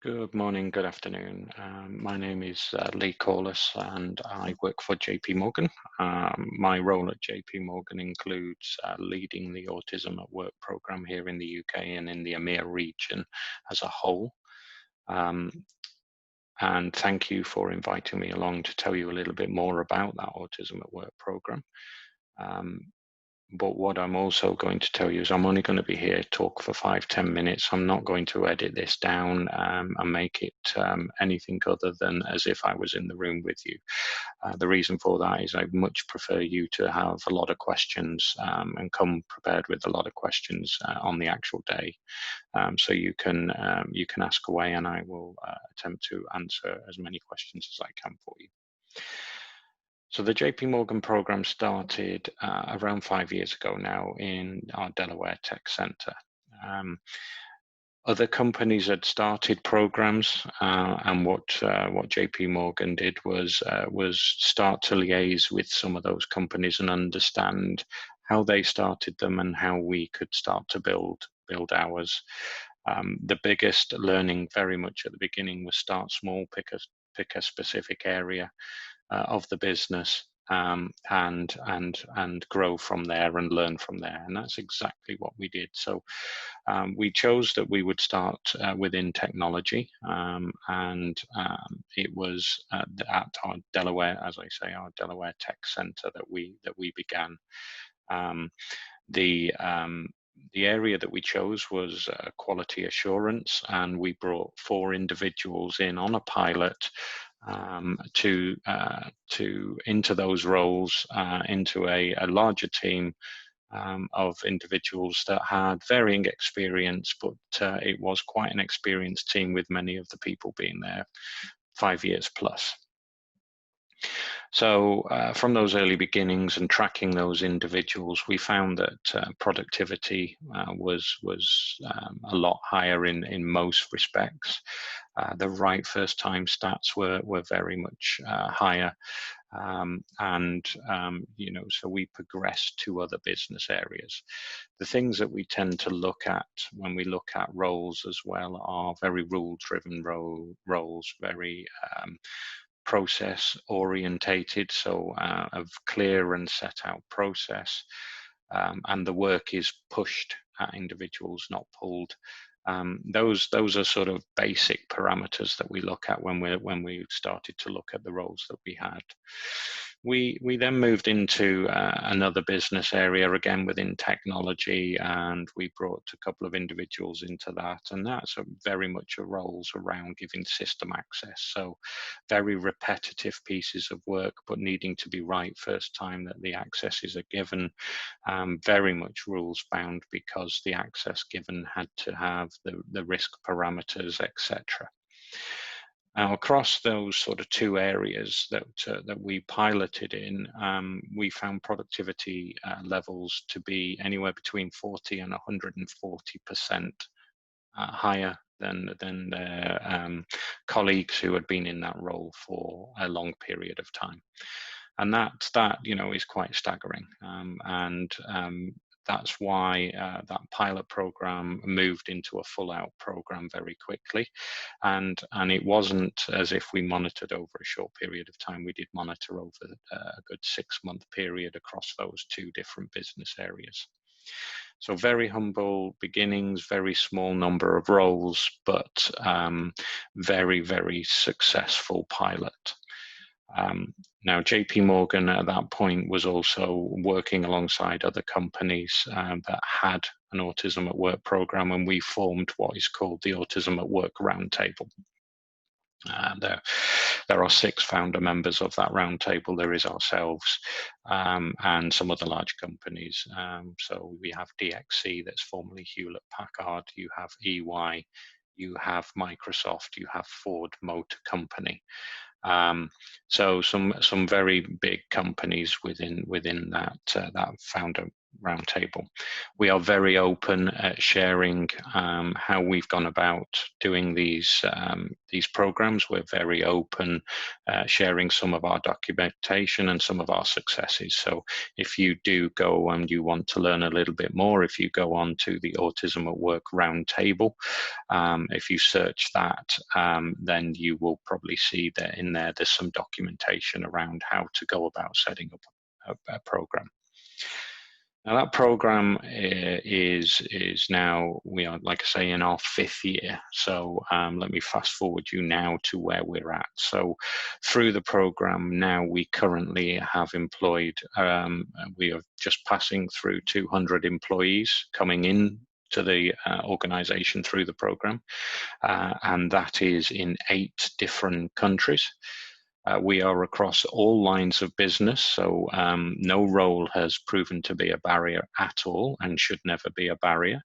Good morning, good afternoon. My name is Lee Corless and I work for JP Morgan. My role at JP Morgan includes leading the Autism at Work program here in the UK and in the EMEA region as a whole. Um, and thank you for inviting me along to tell you a little bit more about that Autism at Work program. Um, But what I'm also going to tell you is I'm only going to be here to talk for 5-10 minutes. I'm not going to edit this down and make it anything other than as if I was in the room with you. The reason for that is I much prefer you to have a lot of questions and come prepared with a lot of questions on the actual day. So you can ask away and I will attempt to answer as many questions as I can for you. So the JP Morgan program started around 5 years ago now in our Delaware Tech Center. Other companies had started programs, and what JP Morgan did was start to liaise with some of those companies and understand how they started them and how we could start to build ours. The biggest learning very much at the beginning was start small, pick a specific area of the business, and grow from there and learn from there, and that's exactly what we did. So we chose that we would start within technology, and it was at our Delaware, as I say, our Delaware Tech Center that we began. The area that we chose was quality assurance, and we brought 4 individuals in on a pilot to into those roles, into a larger team of individuals that had varying experience, but it was quite an experienced team with many of the people being there 5 years plus. So from those early beginnings and tracking those individuals, we found that productivity was a lot higher in most respects. The right first time stats were very much higher. So we progressed to other business areas. The things that we tend to look at when we look at roles as well are very rule-driven roles, very process orientated, so a clear and set out process, and the work is pushed at individuals, not pulled. Those are sort of basic parameters that we look at when we started to look at the roles that we had. We then moved into another business area again within technology, and we brought a couple of individuals into that, and that's very much a roles around giving system access. So very repetitive pieces of work, but needing to be right first time that the accesses are given. Very much rules bound because the access given had to have the risk parameters, etc. Now, across those sort of 2 areas that we piloted in, we found productivity levels to be anywhere between 40 and 140% higher than their colleagues who had been in that role for a long period of time, and that is quite staggering, and that's why that pilot program moved into a full-out program very quickly, and it wasn't as if we monitored over a short period of time. We did monitor over a good 6-month period across those 2 different business areas. So very humble beginnings, very small number of roles, but very, very successful pilot. Now, JP Morgan at that point was also working alongside other companies that had an Autism at Work program, and we formed what is called the Autism at Work Roundtable. There are 6 founder members of that roundtable. There is ourselves and some other large companies. So we have DXC, that's formerly Hewlett Packard. You have EY, you have Microsoft, you have Ford Motor Company. So some very big companies within that founder Roundtable. We are very open at sharing how we've gone about doing these programs. We're very open sharing some of our documentation and some of our successes. So if you do go and you want to learn a little bit more, if you go on to the Autism at Work Roundtable, if you search that, then you will probably see that in there there's some documentation around how to go about setting up a program. Now that program is now, we are, like I say, in our 5th year. So let me fast forward you now to where we're at. So through the program now, we currently have employed, we are just passing through 200 employees coming in to the organization through the program, and that is in 8 different countries. We are across all lines of business, so no role has proven to be a barrier at all and should never be a barrier.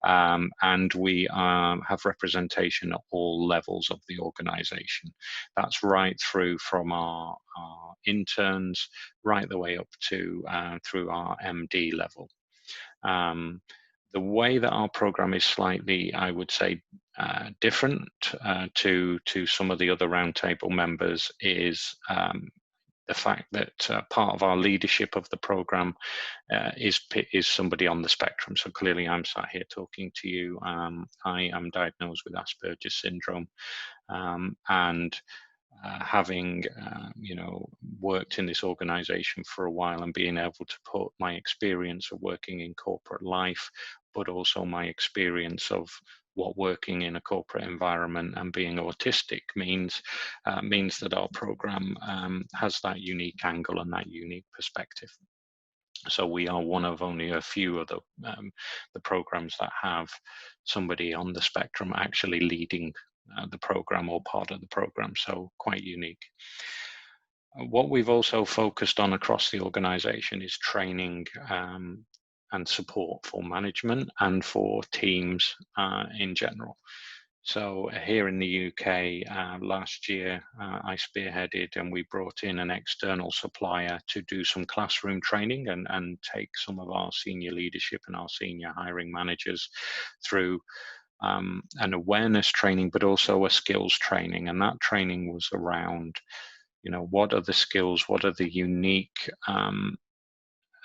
And we have representation at all levels of the organization. That's right through from our interns, right the way up to through our MD level. The way that our program is slightly, I would say, different to some of the other roundtable members is the fact that part of our leadership of the program is somebody on the spectrum. So clearly I'm sat here talking to you. I am diagnosed with Asperger's syndrome, and having worked in this organization for a while and being able to put my experience of working in corporate life, but also my experience of what working in a corporate environment and being autistic means that our program has that unique angle and that unique perspective. So we are one of only a few of the programs that have somebody on the spectrum actually leading the program or part of the program, so quite unique. What we've also focused on across the organization is training and support for management and for teams in general. So here in the UK, last year, I spearheaded and we brought in an external supplier to do some classroom training and take some of our senior leadership and our senior hiring managers through an awareness training, but also a skills training. And that training was around, what are the skills, what are the unique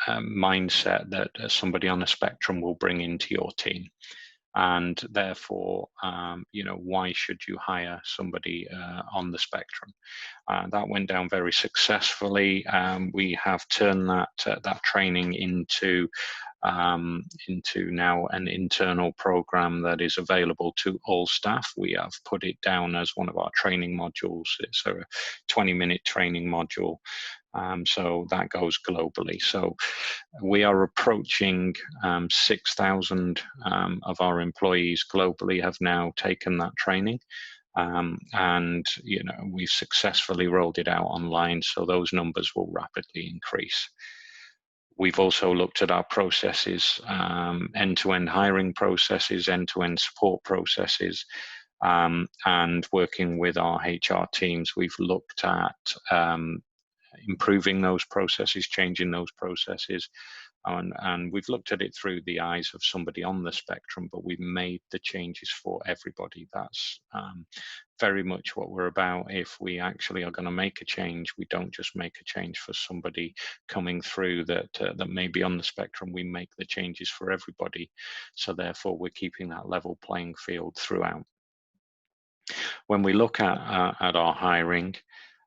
mindset that somebody on a spectrum will bring into your team. And therefore, why should you hire somebody on the spectrum? That went down very successfully. We have turned that training into now an internal program that is available to all staff. We have put it down as one of our training modules. It's a 20-minute training module. So that goes globally. So we are approaching 6,000 of our employees globally have now taken that training. And we've successfully rolled it out online, so those numbers will rapidly increase. We've also looked at our processes, end-to-end hiring processes, end-to-end support processes, and working with our HR teams, we've looked at improving those processes, changing those processes. And we've looked at it through the eyes of somebody on the spectrum, but we've made the changes for everybody. That's very much what we're about. If we actually are going to make a change, we don't just make a change for somebody coming through that may be on the spectrum. We make the changes for everybody. So therefore, we're keeping that level playing field throughout. When we look at our hiring,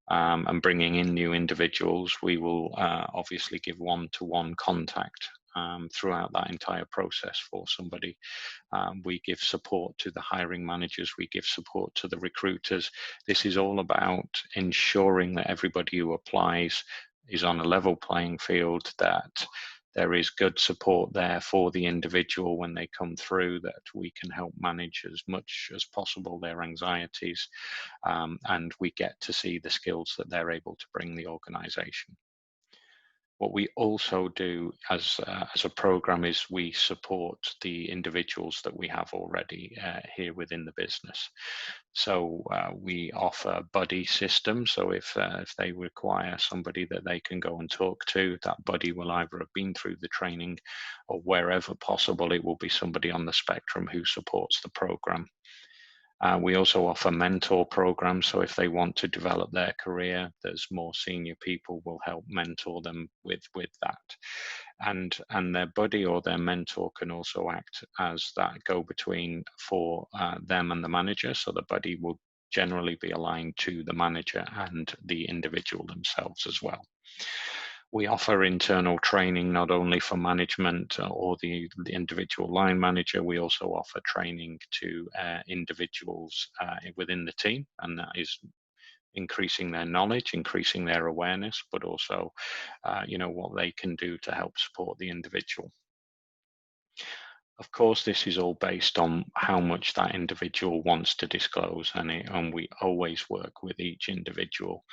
and bringing in new individuals, we will obviously give one-to-one contact throughout that entire process for somebody. We give support to the hiring managers, we give support to the recruiters. This is all about ensuring that everybody who applies is on a level playing field, that there is good support there for the individual when they come through, that we can help manage as much as possible their anxieties, and we get to see the skills that they're able to bring the organization. What we also do as a program is we support the individuals that we have already here within the business. So we offer buddy systems. So if they require somebody that they can go and talk to, that buddy will either have been through the training, or wherever possible, it will be somebody on the spectrum who supports the program. We also offer mentor programs, so if they want to develop their career, there's more senior people will help mentor them with that. And their buddy or their mentor can also act as that go-between for them and the manager. So the buddy will generally be aligned to the manager and the individual themselves as well. We offer internal training not only for management or the individual line manager, we also offer training to individuals within the team, and that is increasing their knowledge, increasing their awareness, but also, what they can do to help support the individual. Of course, this is all based on how much that individual wants to disclose, and we always work with each individual.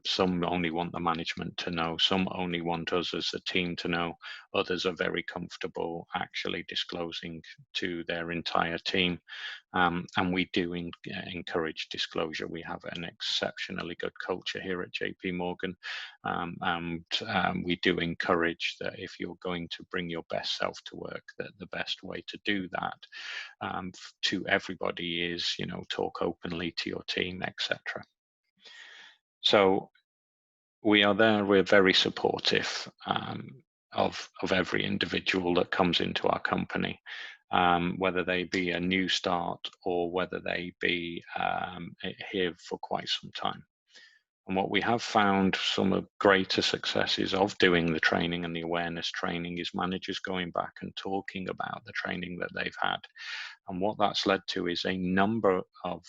Some only want the management to know, some only want us as a team to know, others are very comfortable actually disclosing to their entire team. And we do encourage disclosure. We have an exceptionally good culture here at JP Morgan, and we do encourage that if you're going to bring your best self to work, that the best way to do that to everybody is, talk openly to your team, etc. So we are there. We're very supportive of every individual that comes into our company, whether they be a new start or whether they be here for quite some time. And what we have found, some of greater successes of doing the training and the awareness training, is managers going back and talking about the training that they've had. And what that's led to is a number of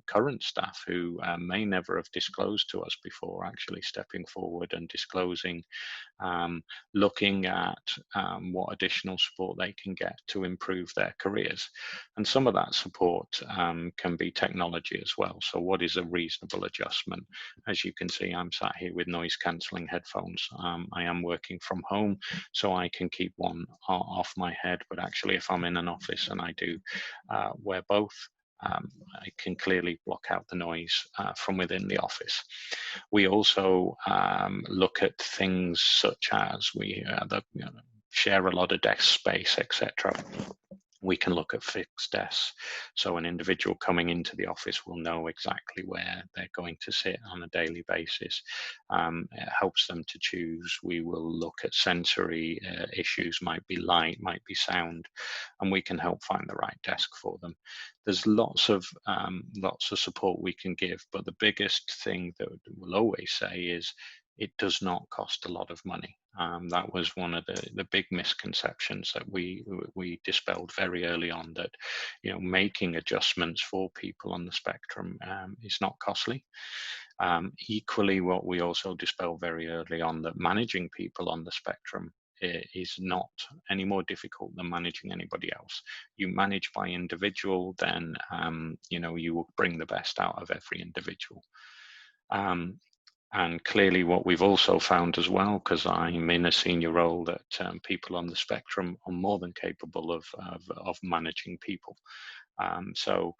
current staff who may never have disclosed to us before, actually stepping forward and disclosing, looking at what additional support they can get to improve their careers. And some of that support can be technology as well. So what is a reasonable adjustment? As you can see, I'm sat here with noise cancelling headphones. I am working from home, so I can keep one off my head, but actually if I'm in an office and I do wear both, I can clearly block out the noise from within the office. We also look at things such as we share a lot of desk space, etc. We can look at fixed desks. So an individual coming into the office will know exactly where they're going to sit on a daily basis. It helps them to choose. We will look at sensory issues, might be light, might be sound, and we can help find the right desk for them. There's lots of support we can give, but the biggest thing that we'll always say is it does not cost a lot of money. That was one of the big misconceptions that we dispelled very early on, that making adjustments for people on the spectrum is not costly. Equally, what we also dispelled very early on, that managing people on the spectrum is not any more difficult than managing anybody else. You manage by individual, then you will bring the best out of every individual. And clearly what we've also found as well, because I'm in a senior role, that people on the spectrum are more than capable of managing people. So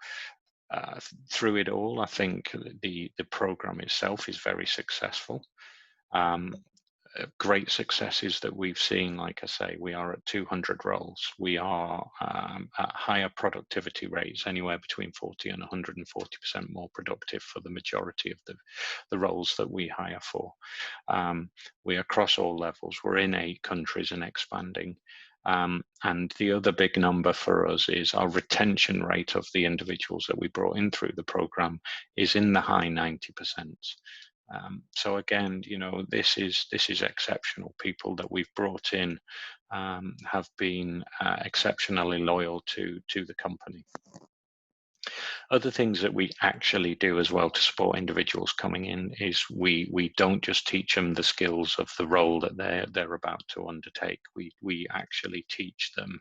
through it all, I think the program itself is very successful. Great successes that we've seen, like I say, we are at 200 roles. We are at higher productivity rates, anywhere between 40 and 140% more productive for the majority of the roles that we hire for. We are across all levels. We're in 8 countries and expanding. And the other big number for us is our retention rate of the individuals that we brought in through the program is in the high 90%. So again, this is exceptional. People that we've brought in have been exceptionally loyal to the company. Other things that we actually do as well to support individuals coming in is we don't just teach them the skills of the role that they're about to undertake. We actually teach them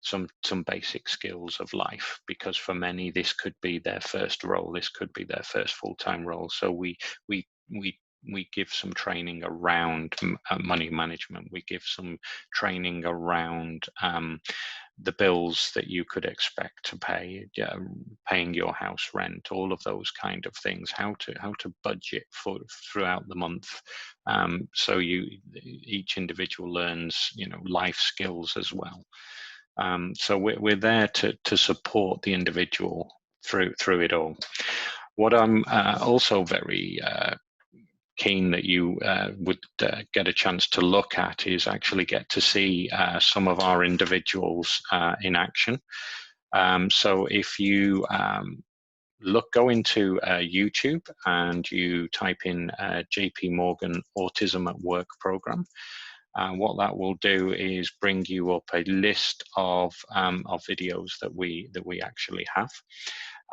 some basic skills of life, because for many this could be their first role, this could be their first full-time role. So we we give some training around money management. We give some training around the bills that you could expect to pay, paying your house rent, all of those kind of things, how to budget for throughout the month. So each individual learns, life skills as well. So we're there to support the individual through it all. What I'm also very keen that you would get a chance to look at is actually get to see some of our individuals in action. So if you go into YouTube and you type in JP Morgan Autism at Work program, what that will do is bring you up a list of videos that we actually have.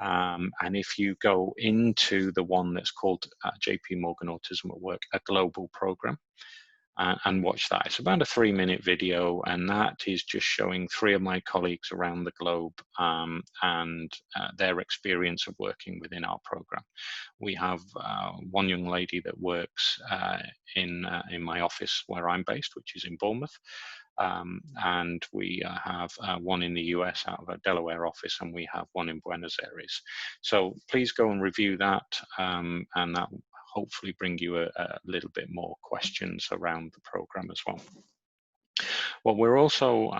And if you go into the one that's called JP Morgan Autism at Work, a global program, and watch that. It's about a 3-minute video, and that is just showing 3 of my colleagues around the globe and their experience of working within our program. We have one young lady that works in my office where I'm based, which is in Bournemouth. And we have one in the US out of our Delaware office, and we have one in Buenos Aires. So please go and review that, and that will hopefully bring you a little bit more questions around the program as well. What we're also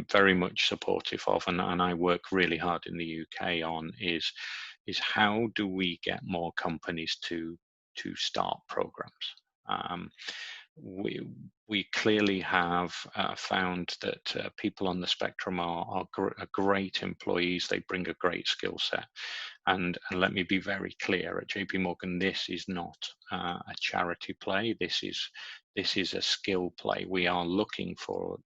very much supportive of, and I work really hard in the UK on, is how do we get more companies to start programs. We clearly have found that people on the spectrum are great employees. They bring a great skill set. And let me be very clear, at JP Morgan, this is not a charity play. This is a skill play. We are looking for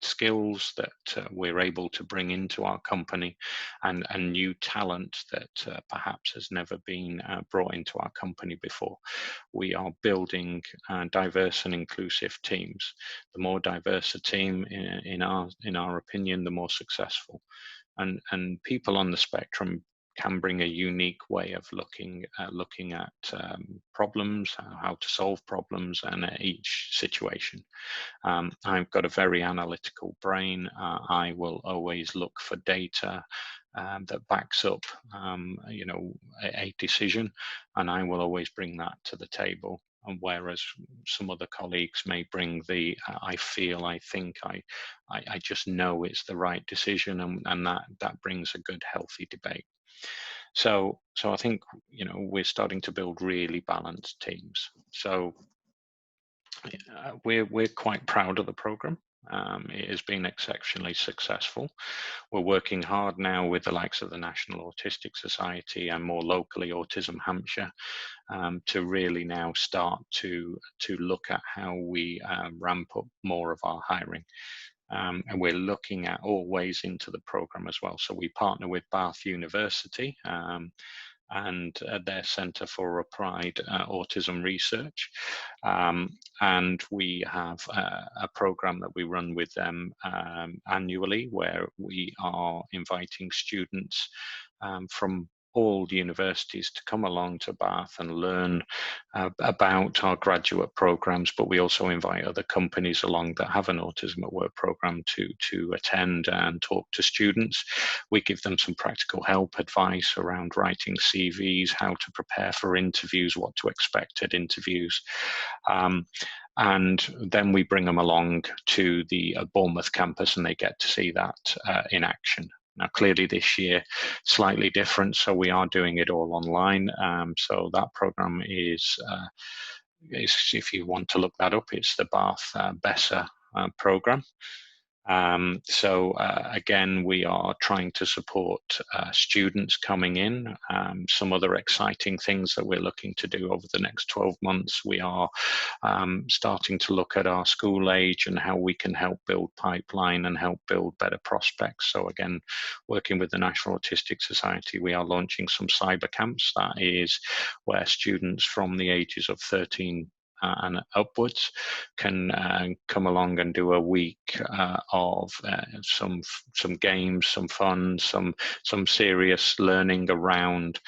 skills that we're able to bring into our company, and new talent that perhaps has never been brought into our company before. We are building diverse and inclusive teams. The more diverse a team, in our opinion, the more successful. And people on the spectrum can bring a unique way of looking at problems, how to solve problems, and each situation. I've got a very analytical brain. I will always look for data that backs up, a decision, and I will always bring that to the table. And whereas some other colleagues may bring the I feel, I think, I just know it's the right decision, and that brings a good, healthy debate. So I think we're starting to build really balanced teams. So we're quite proud of the program. It has been exceptionally successful. We're working hard now with the likes of the National Autistic Society and more locally Autism Hampshire to really now start to look at how we ramp up more of our hiring. And we're looking at all ways into the program as well. So we partner with Bath University and their Centre for Applied Autism Research. And we have a program that we run with them annually, where we are inviting students from all universities to come along to Bath and learn about our graduate programs, but we also invite other companies along that have an Autism at Work program to attend and talk to students. We give them some practical help, advice around writing CVs, how to prepare for interviews, what to expect at interviews. And then we bring them along to the Bournemouth campus, and they get to see that in action. Now, clearly this year, slightly different, so we are doing it all online. So that program is, if you want to look that up, it's the Bath BESA program. So again, we are trying to support students coming in. Some other exciting things that we're looking to do over the next 12 months, we are starting to look at our school age and how we can help build pipeline and help build better prospects. So again, working with the National Autistic Society, we are launching some cyber camps. That is where students from the ages of 13 and upwards can come along and do a week of some games, some fun, some serious learning around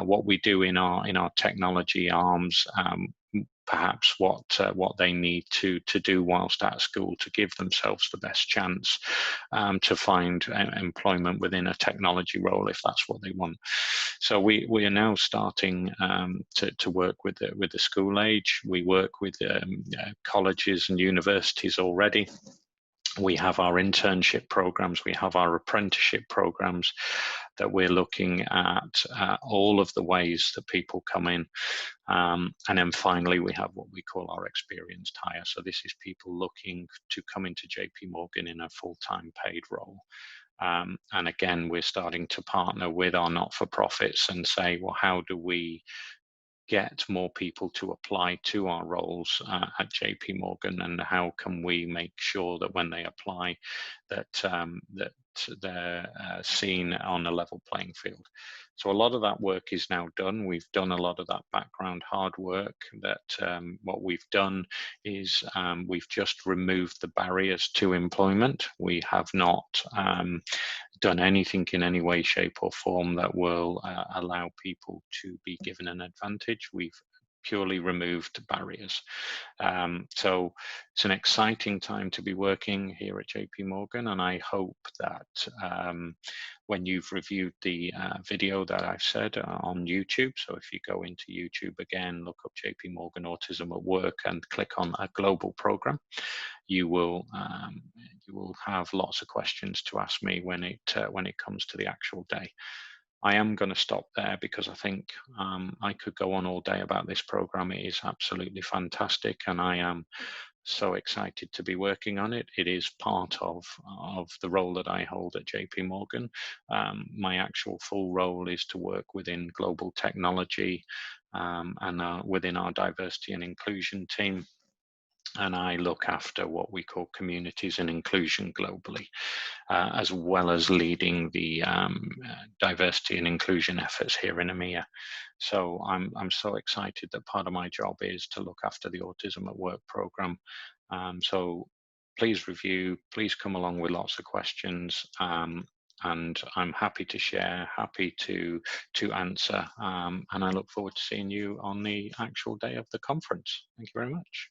what we do in our technology arms. perhaps what they need to do whilst at school to give themselves the best chance to find employment within a technology role if that's what they want. So we are now starting to work with the school age. We work with colleges and universities already. We have our internship programs, we have our apprenticeship programs that we're looking at all of the ways that people come in. And then finally, we have what we call our experienced hire. So this is people looking to come into JP Morgan in a full-time paid role. And again, we're starting to partner with our not-for-profits and say, well, how do we get more people to apply to our roles at JP Morgan, and how can we make sure that when they apply that that they're seen on a level playing field. So a lot of that work is now done. We've done a lot of that background hard work. That what we've done is we've just removed the barriers to employment. We have not done anything in any way, shape or form that will allow people to be given an advantage. We've purely removed barriers. So it's an exciting time to be working here at JP Morgan, and I hope that when you've reviewed the video that I've said on YouTube, so if you go into YouTube again, look up JP Morgan Autism at Work and click on a global program, you will have lots of questions to ask me when it comes to the actual day. I am going to stop there because I think I could go on all day about this program. It is absolutely fantastic, and I am so excited to be working on it. It is part of the role that I hold at JP Morgan. My actual full role is to work within global technology and within our diversity and inclusion team. And I look after what we call communities and inclusion globally, as well as leading the diversity and inclusion efforts here in EMEA. So I'm so excited that part of my job is to look after the Autism at Work program. So please review, please come along with lots of questions. And I'm happy to share, happy to answer, and I look forward to seeing you on the actual day of the conference. Thank you very much.